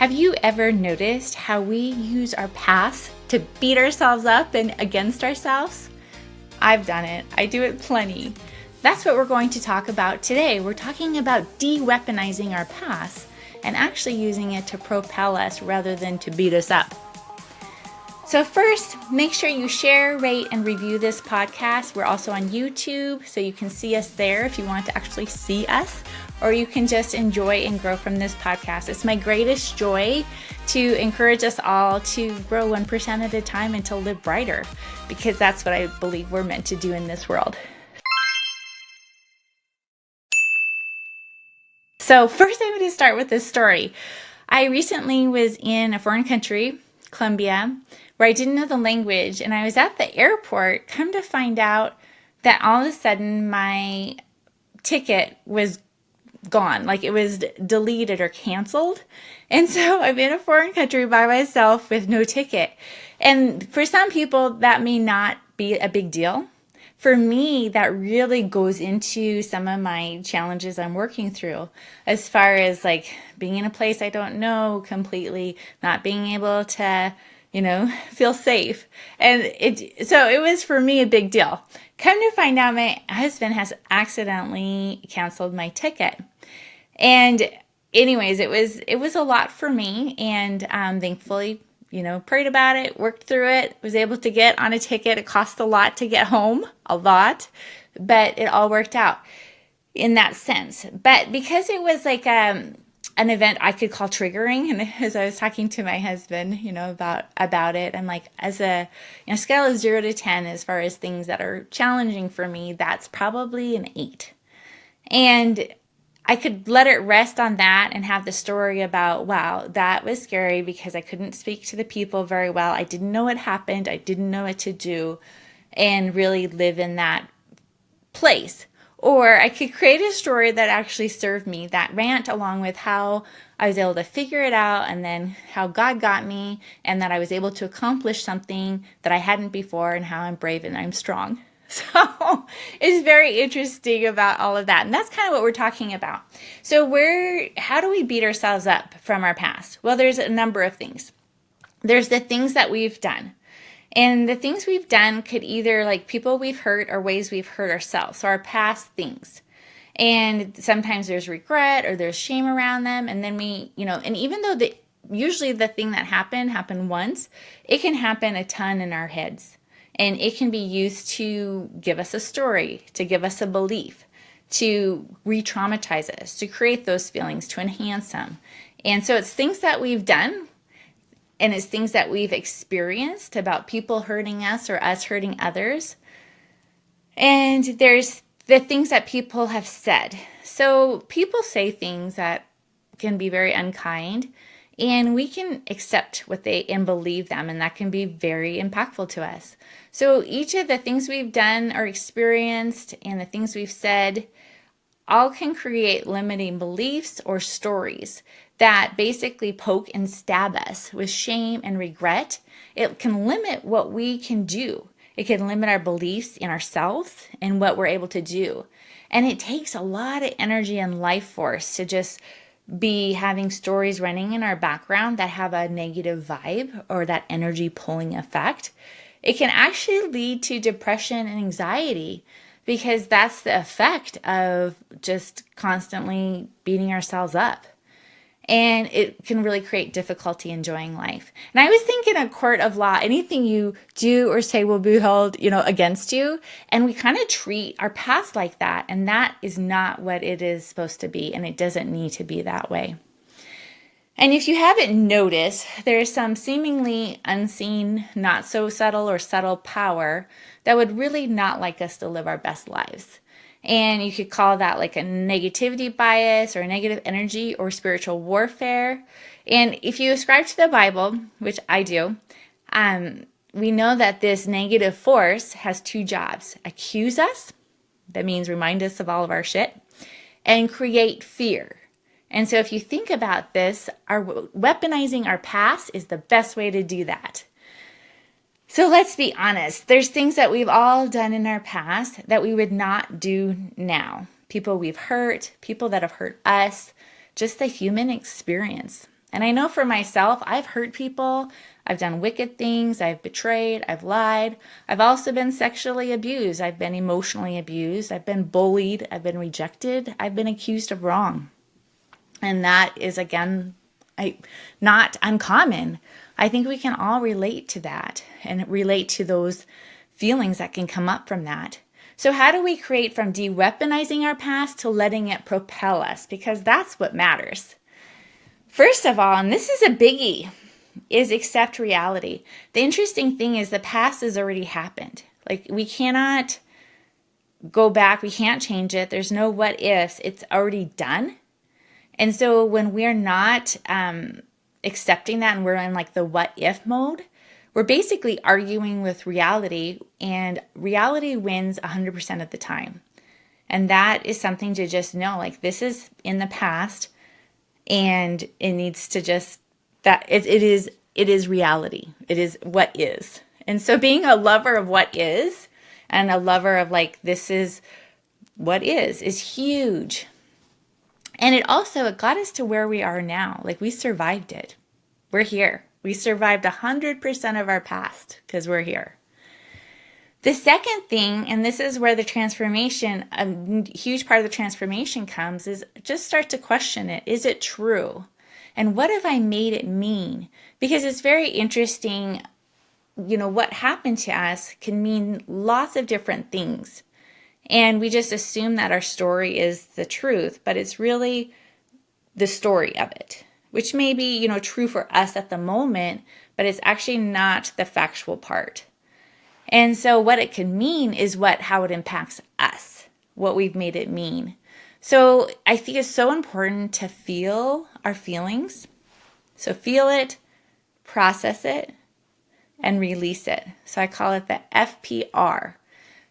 Have you ever noticed how we use our past to beat ourselves up and against ourselves? I've done it. I do it plenty. That's what we're going to talk about today. We're talking about de-weaponizing our past and actually using it to propel us rather than to beat us up. So first, make sure you share, rate, and review this podcast. We're also on YouTube, so you can see us there if you want to actually see us, or you can just enjoy and grow from this podcast. It's my greatest joy to encourage us all to grow 1% at a time and to live brighter, because that's what I believe we're meant to do in this world. So first, I'm going to start with this story. I recently was in a foreign country, Colombia, where I didn't know the language, and I was at the airport, come to find out that all of a sudden my ticket was gone, like it was deleted or canceled. And so I'm in a foreign country by myself with no ticket. And for some people, that may not be a big deal. For me, that really goes into some of my challenges I'm working through, as far as like being in a place I don't know completely, not being able to, feel safe. And so it was for me a big deal. Come to find out, my husband has accidentally canceled my ticket. And anyways, it was a lot for me, and thankfully, prayed about it, worked through it, was able to get on a ticket. It cost a lot to get home, a lot, but it all worked out in that sense. But because it was like an event I could call triggering, and as I was talking to my husband, about it, I'm like, as a scale of 0 to 10, as far as things that are challenging for me, that's probably an 8. And I could let it rest on that and have the story about, wow, that was scary because I couldn't speak to the people very well. I didn't know what happened. I didn't know what to do, and really live in that place. Or I could create a story that actually served me, that rant along with how I was able to figure it out, and then how God got me, and that I was able to accomplish something that I hadn't before, and how I'm brave and I'm strong. So it's very interesting about all of that. And that's kind of what we're talking about. So how do we beat ourselves up from our past? Well, there's a number of things. There's the things that we've done. And the things we've done could either like people we've hurt or ways we've hurt ourselves. So our past things. And sometimes there's regret or there's shame around them. And then and even though usually the thing that happened once, it can happen a ton in our heads. And it can be used to give us a story, to give us a belief, to re-traumatize us, to create those feelings, to enhance them. And so it's things that we've done, and it's things that we've experienced about people hurting us or us hurting others. And there's the things that people have said. So people say things that can be very unkind, and we can accept what and believe them, and that can be very impactful to us. So each of the things we've done or experienced and the things we've said all can create limiting beliefs or stories that basically poke and stab us with shame and regret. It can limit what we can do. It can limit our beliefs in ourselves and what we're able to do. And it takes a lot of energy and life force to just be having stories running in our background that have a negative vibe or that energy pulling effect. It can actually lead to depression and anxiety, because that's the effect of just constantly beating ourselves up. And it can really create difficulty enjoying life. And I was thinking a court of law, anything you do or say will be held, against you. And we kind of treat our past like that. And that is not what it is supposed to be. And it doesn't need to be that way. And if you haven't noticed, there's some seemingly unseen, not so subtle or subtle power that would really not like us to live our best lives. And you could call that like a negativity bias or negative energy or spiritual warfare. And if you ascribe to the Bible, which I do, we know that this negative force has 2 jobs: accuse us, that means remind us of all of our shit, and create fear. And so if you think about this, weaponizing our past is the best way to do that. So let's be honest. There's things that we've all done in our past that we would not do now. People we've hurt, people that have hurt us, just the human experience. And I know for myself, I've hurt people, I've done wicked things, I've betrayed, I've lied. I've also been sexually abused, I've been emotionally abused, I've been bullied, I've been rejected, I've been accused of wrong. And that is, again, not uncommon. I think we can all relate to that and relate to those feelings that can come up from that. So how do we create from de-weaponizing our past to letting it propel us? Because that's what matters. First of all, and this is a biggie, is accept reality. The interesting thing is the past has already happened. Like, we cannot go back. We can't change it. There's no what ifs. It's already done. And so when we're not accepting that and we're in like the what if mode, we're basically arguing with reality, and reality wins 100% of the time. And that is something to just know, like, this is in the past, and it needs to just, that it is reality. It is what is. And so being a lover of what is and a lover of like, this is what is huge. And it got us to where we are now. Like, we survived it. We're here. We survived 100% of our past because we're here. The second thing, and this is where the transformation, a huge part of the transformation comes, is just start to question it. Is it true? And what have I made it mean? Because it's very interesting, what happened to us can mean lots of different things. And we just assume that our story is the truth, but it's really the story of it, which may be, true for us at the moment, but it's actually not the factual part. And so what it can mean is how it impacts us, what we've made it mean. So I think it's so important to feel our feelings. So feel it, process it, and release it. So I call it the FPR.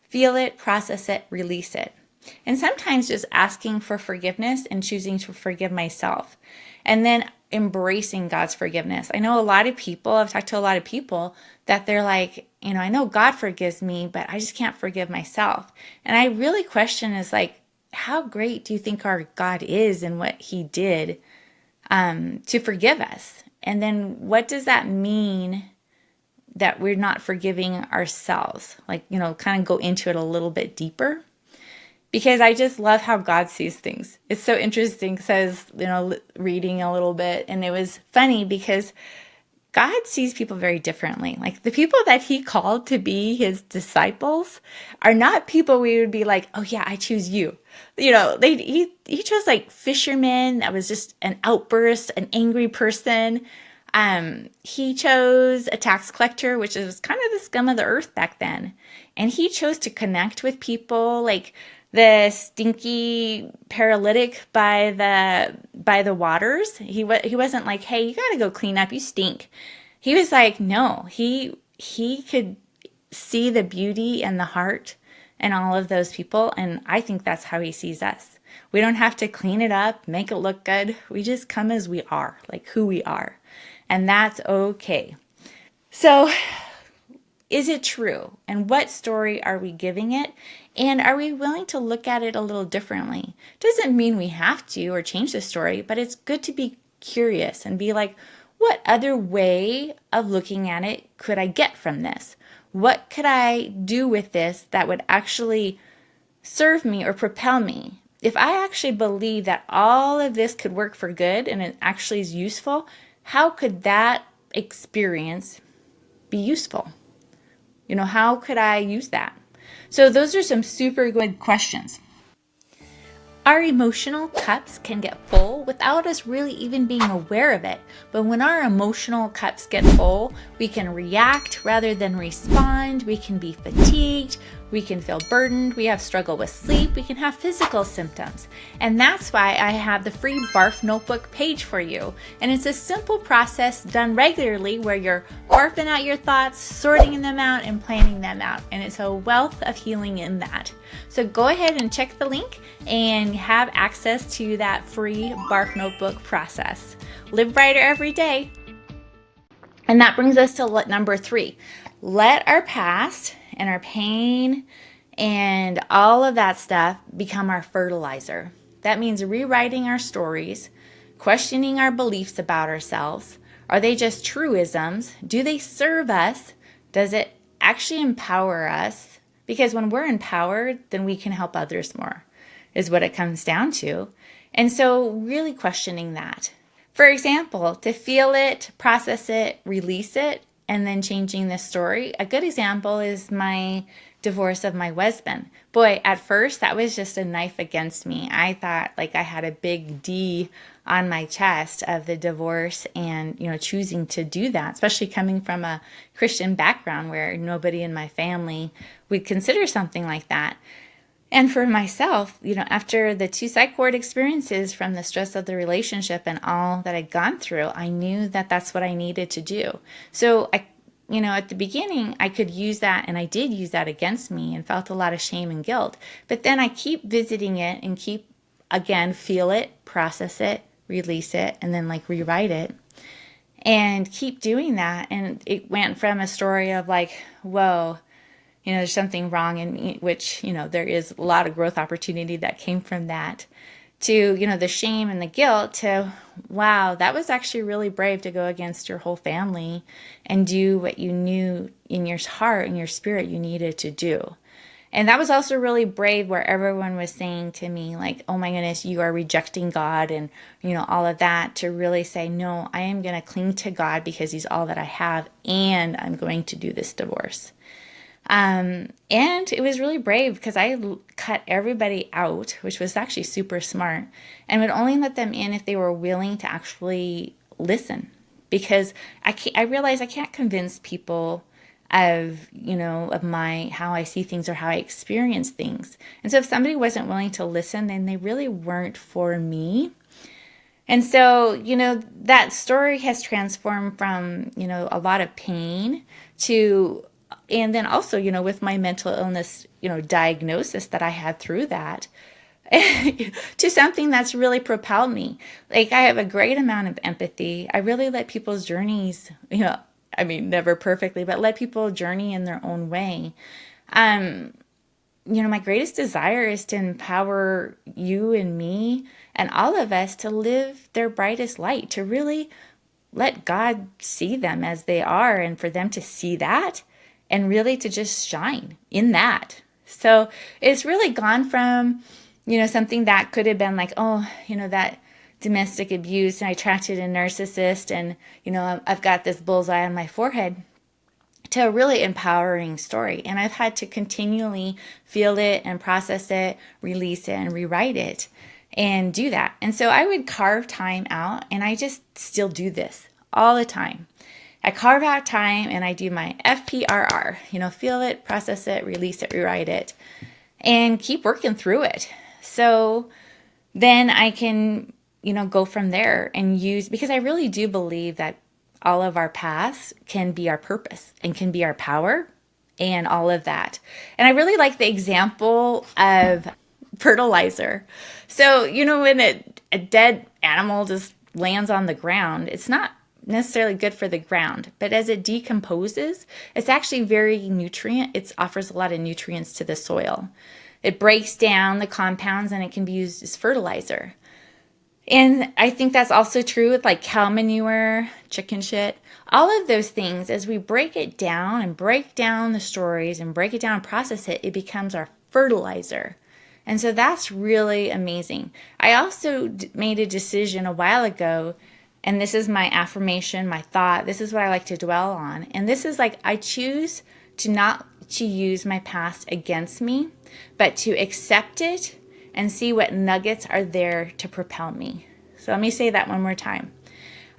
Feel it, process it, release it. And sometimes just asking for forgiveness and choosing to forgive myself. And then embracing God's forgiveness. I know I've talked to a lot of people that they're like, I know God forgives me, but I just can't forgive myself. And I really question is like, how great do you think our God is and what he did to forgive us? And then what does that mean that we're not forgiving ourselves? Like, kind of go into it a little bit deeper. Because I just love how God sees things. It's so interesting, says, reading a little bit. And it was funny because God sees people very differently. Like, the people that he called to be his disciples are not people we would be like, oh yeah, I choose you. He chose like fishermen. That was just an outburst, an angry person. He chose a tax collector, which was kind of the scum of the earth back then. And he chose to connect with people like the stinky paralytic by the waters. He wasn't like, hey, you got to go clean up, you stink. He was like, no, he could see the beauty and the heart in all of those people. And I think that's how he sees us. We don't have to clean it up, make it look good. We just come as we are, like who we are. And that's okay. So is it true? And what story are we giving it? And are we willing to look at it a little differently? Doesn't mean we have to or change the story, but it's good to be curious and be like, what other way of looking at it could I get from this? What could I do with this that would actually serve me or propel me? If I actually believe that all of this could work for good and it actually is useful, how could that experience be useful? How could I use that? So those are some super good questions. Our emotional cups can get full without us really even being aware of it. But when our emotional cups get full, we can react rather than respond. We can be fatigued. We can feel burdened. We have struggle with sleep. We can have physical symptoms. And that's why I have the free Barf Notebook page for you. And it's a simple process done regularly where you're barfing out your thoughts, sorting them out, and planning them out. And it's a wealth of healing in that. So go ahead and check the link and have access to that free Barf Notebook process. Live brighter every day. And that brings us to number 3. Let our past and our pain and all of that stuff become our fertilizer. That means rewriting our stories, questioning our beliefs about ourselves. Are they just truisms? Do they serve us? Does it actually empower us? Because when we're empowered, then we can help others more, is what it comes down to. And so really questioning that. For example, to feel it, process it, release it, and then changing the story. A good example is my divorce of my husband. Boy, at first that was just a knife against me. I thought like I had a big D on my chest of the divorce and, choosing to do that, especially coming from a Christian background where nobody in my family would consider something like that. And for myself, after the 2 psych ward experiences from the stress of the relationship and all that I'd gone through, I knew that that's what I needed to do. So at the beginning, I could use that, and I did use that against me and felt a lot of shame and guilt. But then I keep visiting it and feel it, process it, release it, and then rewrite it. And keep doing that. And it went from a story of whoa, there's something wrong in me, which, there is a lot of growth opportunity that came from that, to, the shame and the guilt, to, wow, that was actually really brave to go against your whole family and do what you knew in your heart and your spirit you needed to do. And that was also really brave, where everyone was saying to me, oh my goodness, you are rejecting God and, all of that, to really say, no, I am going to cling to God because he's all that I have, and I'm going to do this divorce. And it was really brave because I cut everybody out, which was actually super smart, and would only let them in if they were willing to actually listen. Because I realized I can't convince people of how I see things or how I experience things. And so if somebody wasn't willing to listen, then they really weren't for me. And so, that story has transformed from, a lot of pain to, and then also, with my mental illness, diagnosis that I had through that, to something that's really propelled me. I have a great amount of empathy. I really let people's journeys, never perfectly, but let people journey in their own way. My greatest desire is to empower you and me and all of us to live their brightest light, to really let God see them as they are, and for them to see that and really to just shine in that. So it's really gone from, something that could have been that domestic abuse, and I attracted a narcissist, and, I've got this bullseye on my forehead, to a really empowering story. And I've had to continually feel it and process it, release it, and rewrite it, and do that. And so I would carve time out, and I just still do this all the time. I carve out time and I do my FPRR, feel it, process it, release it, rewrite it, and keep working through it. So then I can, go from there and use, because I really do believe that all of our paths can be our purpose and can be our power and all of that. And I really like the example of fertilizer. So, when a dead animal just lands on the ground, it's not necessarily good for the ground, but as it decomposes, it's actually very nutrient. It offers a lot of nutrients to the soil. It breaks down the compounds and it can be used as fertilizer. And I think that's also true with cow manure, chicken shit, all of those things. As we break it down and break down the stories and break it down and process it, it becomes our fertilizer. And so that's really amazing. I also made a decision a while ago, and this is my affirmation, my thought. This is what I like to dwell on. And this is I choose to not to use my past against me, but to accept it and see what nuggets are there to propel me. So let me say that one more time.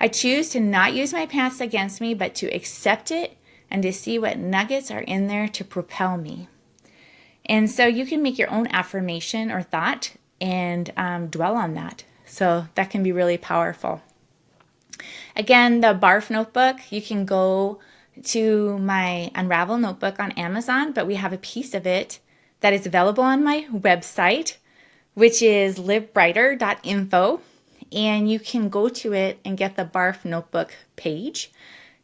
I choose to not use my past against me, but to accept it and to see what nuggets are in there to propel me. And so you can make your own affirmation or thought and dwell on that. So that can be really powerful. Again, the BARF notebook, you can go to my Unravel notebook on Amazon, but we have a piece of it that is available on my website, which is livebrighter.info. And you can go to it and get the BARF notebook page.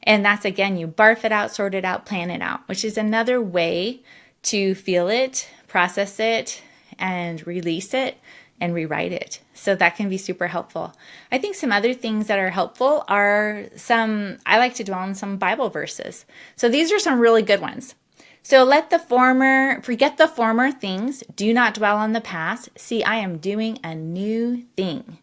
And that's, again, you barf it out, sort it out, plan it out, which is another way to feel it, process it, and release it and rewrite it. So that can be super helpful. I think some other things that are helpful are I like to dwell on some Bible verses. So these are some really good ones. So forget the former things. Do not dwell on the past. See, I am doing a new thing.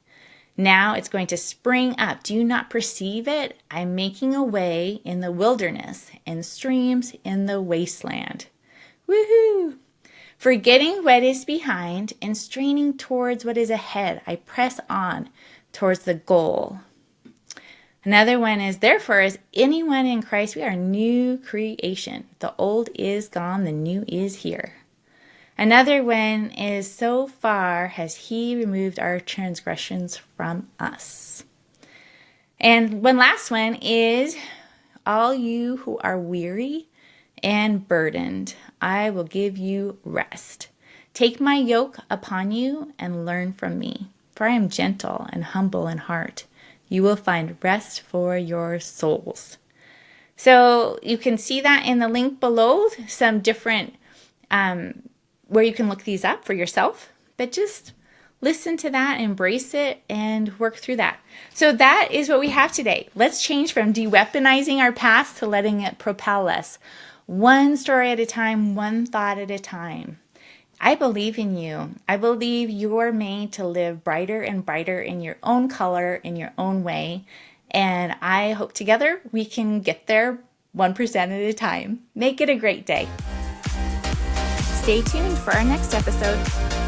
Now it's going to spring up. Do you not perceive it? I'm making a way in the wilderness and streams in the wasteland. Woohoo! Forgetting what is behind and straining towards what is ahead, I press on towards the goal. Another one is, therefore, as anyone in Christ, we are a new creation. The old is gone, the new is here. Another one is, so far has he removed our transgressions from us. And one last one is, all you who are weary and burdened, I will give you rest. Take my yoke upon you and learn from me, for I am gentle and humble in heart. You will find rest for your souls. So you can see that in the link below, some different where you can look these up for yourself, but just listen to that, embrace it, and work through that. So that is what we have today. Let's change from de-weaponizing our past to letting it propel us. One story at a time, one thought at a time. I believe in you. I believe you're made to live brighter and brighter in your own color, in your own way. And I hope together we can get there 1% at a time. Make it a great day. Stay tuned for our next episode.